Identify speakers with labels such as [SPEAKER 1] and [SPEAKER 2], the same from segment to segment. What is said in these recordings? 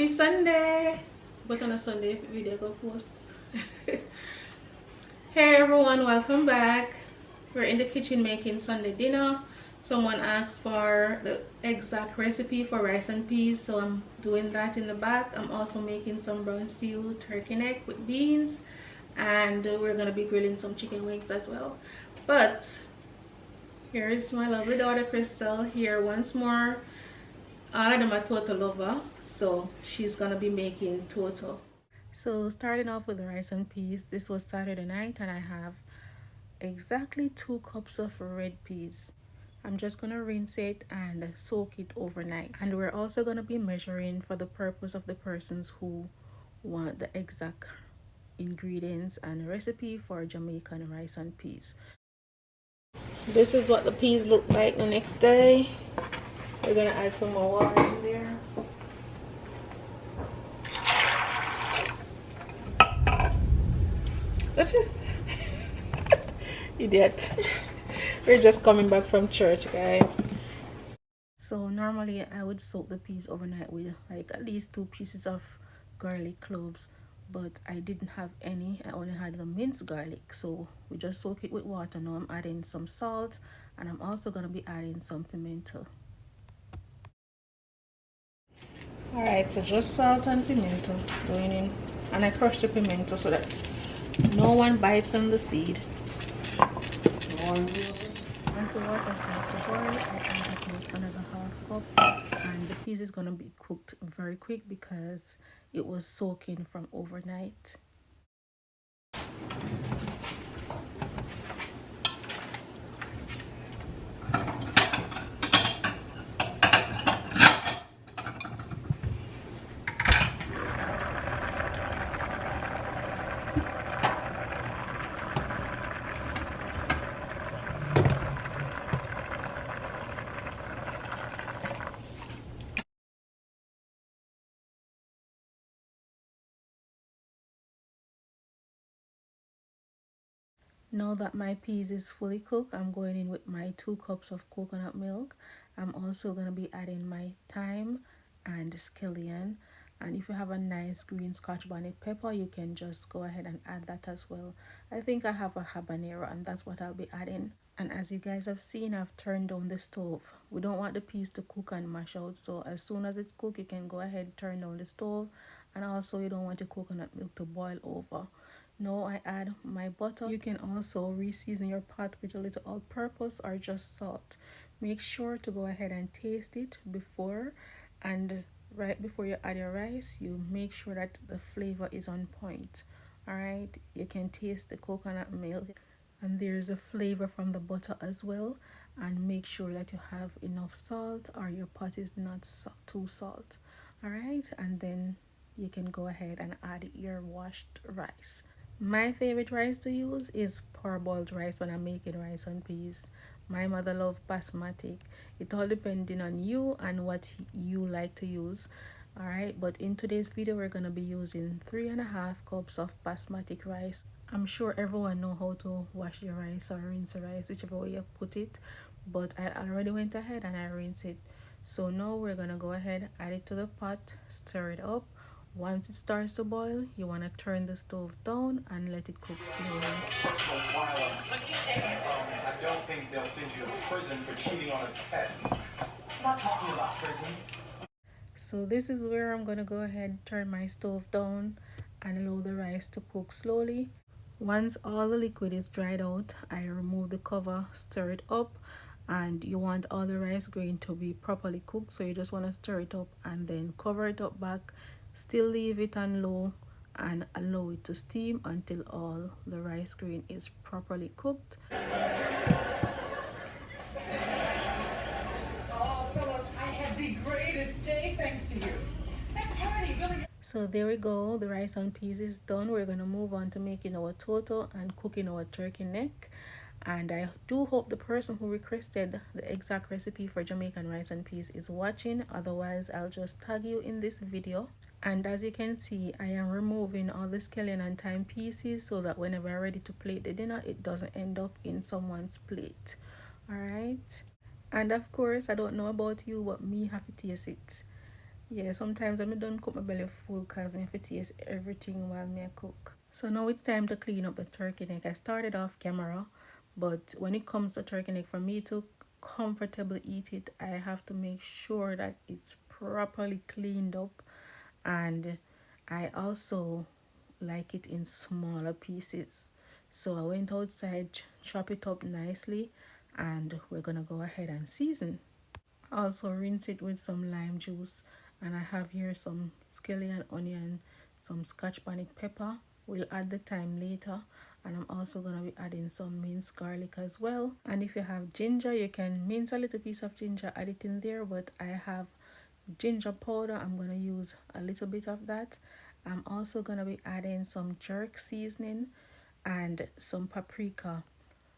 [SPEAKER 1] Happy Sunday! But on a Sunday video go post. Hey everyone, welcome back. We're in the kitchen making Sunday dinner. Someone asked for the exact recipe for rice and peas, so I'm doing that in the back. I'm also making some brown stew turkey neck with beans, and we're gonna be grilling some chicken wings as well. But here is my lovely daughter Crystal here once more. All of them are Toto lover, so she's gonna be making Toto. So starting off with the rice and peas, this was Saturday night and I have exactly 2 cups of red peas. I'm just gonna rinse it and soak it overnight. And we're also gonna be measuring for the purpose of the persons who want the exact ingredients and recipe for Jamaican rice and peas. This is what the peas look like the next day. We're gonna add some more water in there. Idiot. We're just coming back from church, guys. So normally I would soak the peas overnight with like at least 2 pieces of garlic cloves, but I didn't have any. I only had the minced garlic, so we just soak it with water. Now I'm adding some salt, and I'm also gonna be adding some pimento. Alright, so just salt and pimento going in, and I crushed the pimento so that no one bites on the seed. Once the water starts to boil, I add about another half cup, and the peas is gonna be cooked very quick because it was soaking from overnight. Now that my peas is fully cooked, I'm going in with my 2 cups of coconut milk. I'm also going to be adding my thyme and scallion. And if you have a nice green scotch bonnet pepper, you can just go ahead and add that as well. I think I have a habanero, and that's what I'll be adding. And as you guys have seen, I've turned down the stove. We don't want the peas to cook and mash out, so as soon as it's cooked, you can go ahead, turn down the stove. And also you don't want the coconut milk to boil over. Now I add my butter. You can also re-season your pot with a little all-purpose or just salt. Make sure to go ahead and taste it before, and right before you add your rice, you make sure that the flavor is on point. Alright, you can taste the coconut milk, and there's a flavor from the butter as well. And make sure that you have enough salt or your pot is not too salt. Alright, and then you can go ahead and add your washed rice. My favorite rice to use is parboiled rice when I'm making rice and peas. My mother loves basmati. It all depending on you and what you like to use. Alright, but in today's video we're going to be using 3.5 cups of basmati rice. I'm sure everyone know how to wash your rice or rinse the rice, whichever way you put it, but I already went ahead and I rinsed it. So now we're going to go ahead, add it to the pot, stir it up. Once it starts to boil, you want to turn the stove down and let it cook slowly.
[SPEAKER 2] I don't think they'll send you to prison for cheating on a test. I'm not talking about prison.
[SPEAKER 1] So this is where I'm going to go ahead, turn my stove down and allow the rice to cook slowly. Once all the liquid is dried out, I remove the cover, stir it up, and you want all the rice grain to be properly cooked, so you just want to stir it up and then cover it up back. Still leave it on low and allow it to steam until all the rice grain is properly cooked.
[SPEAKER 3] Oh, Philip, I had the greatest day thanks to you. That party really...
[SPEAKER 1] So there we go, the rice and peas is done. We're going to move on to making our toto and cooking our turkey neck. And I do hope the person who requested the exact recipe for Jamaican rice and peas is watching. Otherwise, I'll just tag you in this video. And as you can see, I am removing all the scallion and thyme pieces so that whenever I'm ready to plate the dinner, it doesn't end up in someone's plate. Alright? And of course, I don't know about you, but me have to taste it. Yeah, sometimes when I don't cook my belly full because I have to taste everything while me I cook. So now it's time to clean up the turkey neck. I started off camera, but when it comes to turkey neck, for me to comfortably eat it, I have to make sure that it's properly cleaned up, and I also like it in smaller pieces. So I went outside, chop it up nicely, and we're gonna go ahead and season. Also rinse it with some lime juice, and I have here some scallion onion, some scotch bonnet pepper. We'll add the thyme later, and I'm also going to be adding some minced garlic as well. And if you have ginger, you can mince a little piece of ginger, add it in there, but I have ginger powder. I'm going to use a little bit of that. I'm also going to be adding some jerk seasoning and some paprika.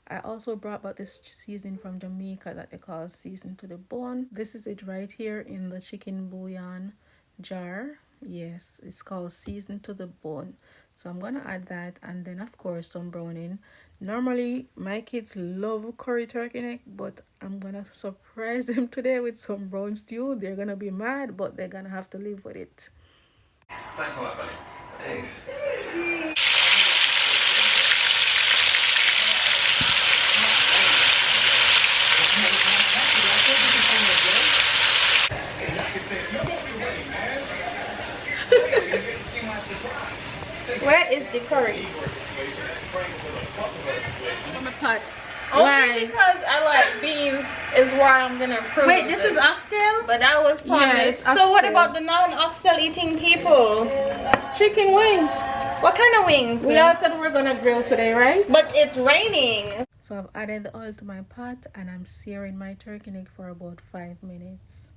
[SPEAKER 1] I also brought back this seasoning from Jamaica that they call season to the bone. This is it right here in the chicken bouillon jar. Yes, it's called season to the bone. So I'm gonna add that, and then of course some browning. Normally my kids love curry turkey neck, but I'm gonna surprise them today with some brown stew. They're gonna be mad, but they're gonna have to live with it.
[SPEAKER 2] Thanks a lot, buddy. Thanks.
[SPEAKER 4] Where is the curry?
[SPEAKER 1] On the pot.
[SPEAKER 4] Only because I like beans is why I'm gonna prove.
[SPEAKER 5] Wait, this is oxtail?
[SPEAKER 4] But that was promised.
[SPEAKER 5] Yes. So what about the non-oxtail eating people?
[SPEAKER 4] Chicken wings? What kind of wings?
[SPEAKER 5] We all said we're gonna grill today, right?
[SPEAKER 4] But it's raining.
[SPEAKER 1] So I've added the oil to my pot, and I'm searing my turkey neck for about 5 minutes.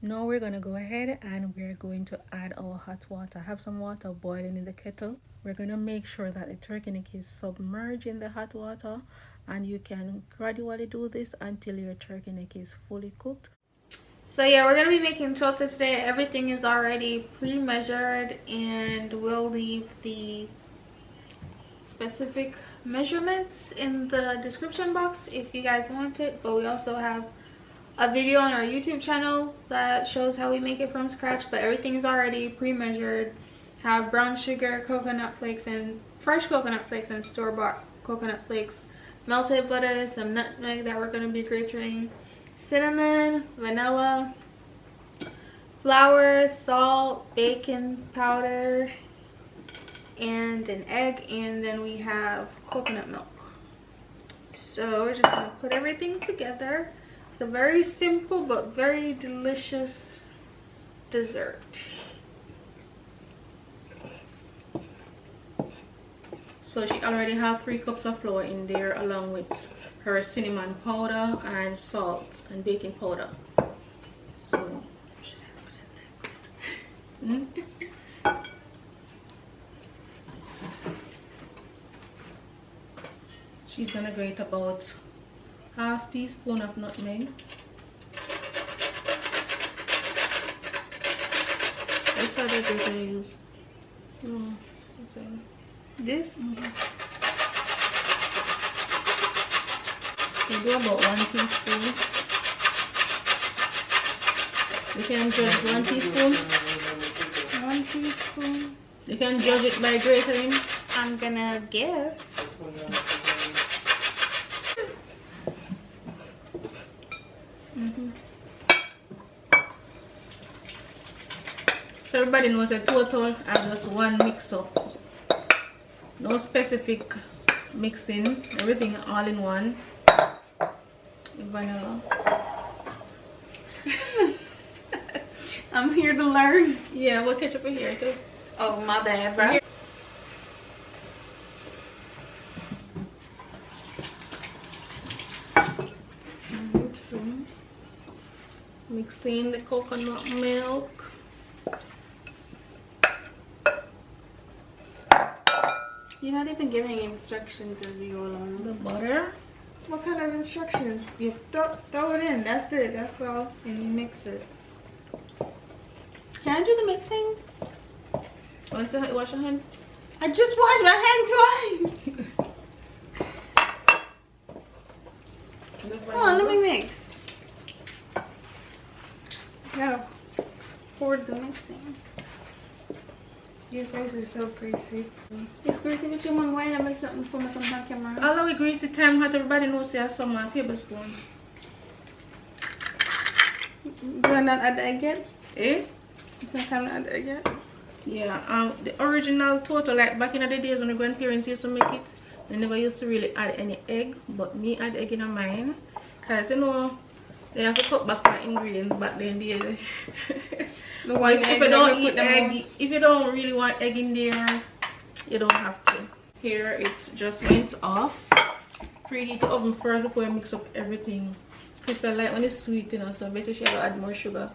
[SPEAKER 1] Now we're gonna go ahead and we're going to add our hot water. I have some water boiling in the kettle. We're gonna make sure that the turkey neck is submerged in the hot water, and you can gradually do this until your turkey neck is fully cooked.
[SPEAKER 5] So yeah, we're gonna be making chota today. Everything is already pre-measured, and we'll leave the specific measurements in the description box if you guys want it. But we also have a video on our YouTube channel that shows how we make it from scratch, but everything is already pre-measured. Have brown sugar, coconut flakes, and fresh coconut flakes, and store-bought coconut flakes, melted butter, some nutmeg that we're going to be gratuiting, cinnamon, vanilla, flour, salt, baking powder, and an egg, and then we have coconut milk. So we're just going to put everything together. It's a very simple but very delicious dessert.
[SPEAKER 1] So she already have 3 cups of flour in there, along with her cinnamon powder and salt and baking powder. So she's gonna grate about half teaspoon of nutmeg. What side are you gonna use? Okay.
[SPEAKER 5] This?
[SPEAKER 1] You do about 1 teaspoon. You can judge 1 teaspoon.
[SPEAKER 5] 1 teaspoon.
[SPEAKER 1] You can judge it by grating.
[SPEAKER 5] I'm gonna guess.
[SPEAKER 1] So everybody knows that Toto are just one mix up. No specific mixing, everything all in one. Vanilla.
[SPEAKER 5] I'm here to learn.
[SPEAKER 1] Yeah, we'll ketchup in here too.
[SPEAKER 5] Oh, my bad, bro.
[SPEAKER 1] Mixing the coconut milk.
[SPEAKER 5] You know not even giving instructions as you go along.
[SPEAKER 1] The butter.
[SPEAKER 5] What kind of instructions? You throw it in. That's it. That's all. And you mix it. Can I do the mixing?
[SPEAKER 1] Want to wash your hands?
[SPEAKER 5] I just washed my hand twice. Come on, let me mix. I gotta pour the mixing.
[SPEAKER 1] Your face is so greasy.
[SPEAKER 5] It's greasy, but you want wine? I made something for myself on camera.
[SPEAKER 1] Although we greasy time hot, everybody knows there's some tablespoon.
[SPEAKER 5] Do I not add the egg yet?
[SPEAKER 1] Eh?
[SPEAKER 5] It's not time to add the egg yet?
[SPEAKER 1] Yeah, the original Toto, like back in the days when my grandparents used to make it, they never used to really add any egg, but me add egg in mine. Cause you know, they have to cut back my ingredients back then.
[SPEAKER 5] The white
[SPEAKER 1] if
[SPEAKER 5] egg,
[SPEAKER 1] you don't eat egg, if you don't really want egg in there, you don't have to. Here it just went off. Preheat the oven first before I mix up everything. Crystal like when it's sweet, you know, so better she will add more sugar.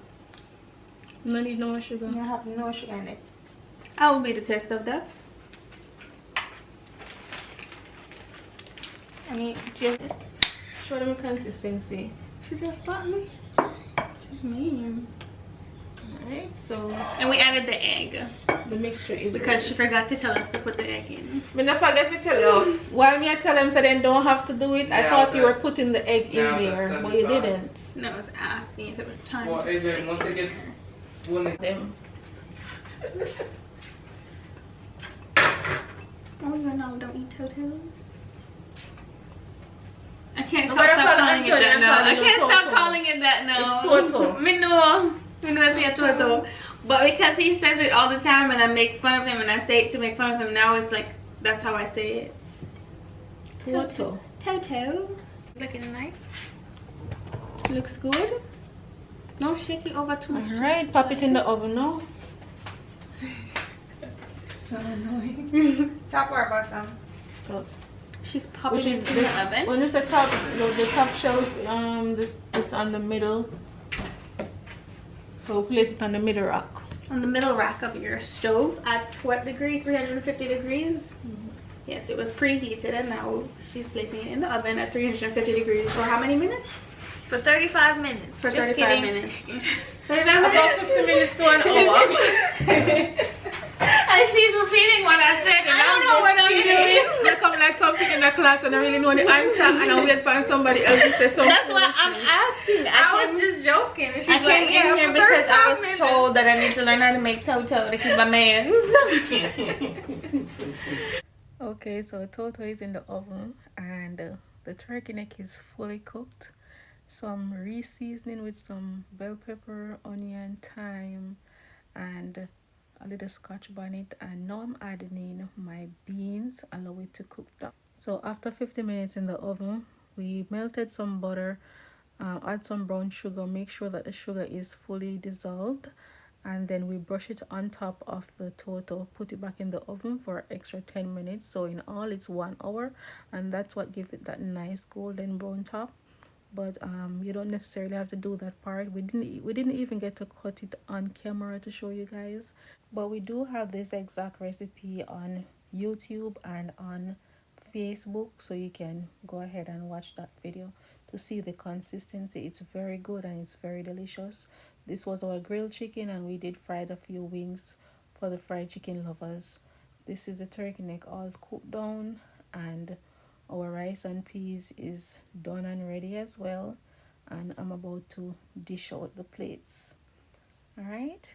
[SPEAKER 1] No need no more sugar.
[SPEAKER 5] I have no sugar in it. I will be the test of that. I mean, just
[SPEAKER 1] Show them consistency.
[SPEAKER 5] she just got me. She's mean.
[SPEAKER 1] Alright, so
[SPEAKER 5] And we added the egg
[SPEAKER 1] the mixture is
[SPEAKER 5] because
[SPEAKER 1] ready.
[SPEAKER 5] she forgot to tell us to put the egg in.
[SPEAKER 1] Me not forget to tell you. While me I tell them so they don't have to do it, I
[SPEAKER 2] Yeah,
[SPEAKER 1] thought you
[SPEAKER 2] okay.
[SPEAKER 1] were putting the egg in
[SPEAKER 2] Yeah,
[SPEAKER 1] there,
[SPEAKER 2] that's
[SPEAKER 1] but you
[SPEAKER 2] 75.
[SPEAKER 1] didn't.
[SPEAKER 5] No, I was asking if it was time.
[SPEAKER 2] Well,
[SPEAKER 5] to
[SPEAKER 2] is it once it gets one?
[SPEAKER 1] Them.
[SPEAKER 5] Oh, you know, don't eat Toto. I can't
[SPEAKER 1] No,
[SPEAKER 5] stop
[SPEAKER 1] but I call
[SPEAKER 5] calling it
[SPEAKER 1] Antonio,
[SPEAKER 5] that
[SPEAKER 1] I
[SPEAKER 5] now.
[SPEAKER 1] call
[SPEAKER 5] I
[SPEAKER 1] you
[SPEAKER 5] can't stop
[SPEAKER 1] Toto.
[SPEAKER 5] calling it that now.
[SPEAKER 1] It's Toto.
[SPEAKER 5] Me know. Me know I say Toto. But because he says it all the time and I make fun of him and I say it to make fun of him, now it's like, that's how I say it.
[SPEAKER 1] Toto.
[SPEAKER 5] Toto. Look at the knife. Looks good. Don't shake it over too much.
[SPEAKER 1] Alright, pop it in the oven now.
[SPEAKER 5] So annoying. Top or bottom?
[SPEAKER 1] Top.
[SPEAKER 5] She's popping
[SPEAKER 1] Which
[SPEAKER 5] it
[SPEAKER 1] is
[SPEAKER 5] in the oven.
[SPEAKER 1] when you say top, the top shelf, it's on the middle. So place it on the middle rack.
[SPEAKER 5] On the middle rack of your stove at what degree? 350 degrees? Yes, it was preheated and now she's placing it in the oven at 350 degrees for how many minutes?
[SPEAKER 4] For 35 minutes.
[SPEAKER 5] For
[SPEAKER 4] Just
[SPEAKER 5] 35
[SPEAKER 4] kidding.
[SPEAKER 5] minutes.
[SPEAKER 1] 35 about 50 minutes to an hour.
[SPEAKER 4] And she's repeating what I said. And
[SPEAKER 5] I don't know what I'm doing.
[SPEAKER 1] They come like something in the class and I really know the answer and I wait for somebody else to say something.
[SPEAKER 5] That's what I'm asking.
[SPEAKER 4] I was just joking. And she's
[SPEAKER 5] I
[SPEAKER 4] like,
[SPEAKER 5] came
[SPEAKER 4] yeah,
[SPEAKER 5] in here
[SPEAKER 4] for
[SPEAKER 5] because I
[SPEAKER 4] 35
[SPEAKER 5] was
[SPEAKER 4] minutes.
[SPEAKER 5] told that I need to learn how to make Toto to keep my mans.
[SPEAKER 1] Okay, so Toto is in the oven and the turkey neck is fully cooked. So I'm re-seasoning with some bell pepper, onion, thyme, and a little scotch bonnet. And now I'm adding in my beans, allow it to cook down. So after 50 minutes in the oven, we melted some butter, add some brown sugar, make sure that the sugar is fully dissolved, and then we brush it on top of the Toto, put it back in the oven for extra 10 minutes. So in all it's 1 hour, and that's what gives it that nice golden brown top. But you don't necessarily have to do that part. We didn't even get to cut it on camera to show you guys, but we do have this exact recipe on YouTube and on Facebook, so you can go ahead and watch that video to see the consistency. It's very good and it's very delicious. This was our grilled chicken and we did fried a few wings for the fried chicken lovers. This is the turkey neck all cooked down, and our rice and peas is done and ready as well, and I'm about to dish out the plates. All right,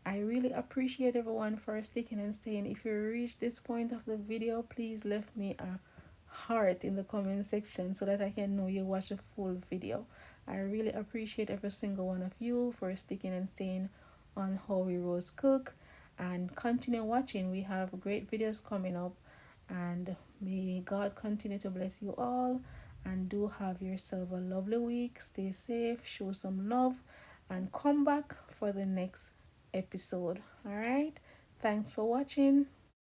[SPEAKER 1] I really appreciate everyone for sticking and staying. If you reached this point of the video, please left me a heart in the comment section so that I can know you watched the full video. I really appreciate every single one of you for sticking and staying on How We Rose Cook, and continue watching. We have great videos coming up, and may God continue to bless you all, and do have yourself a lovely week. Stay safe, show some love, and come back for the next episode. All right, thanks for watching.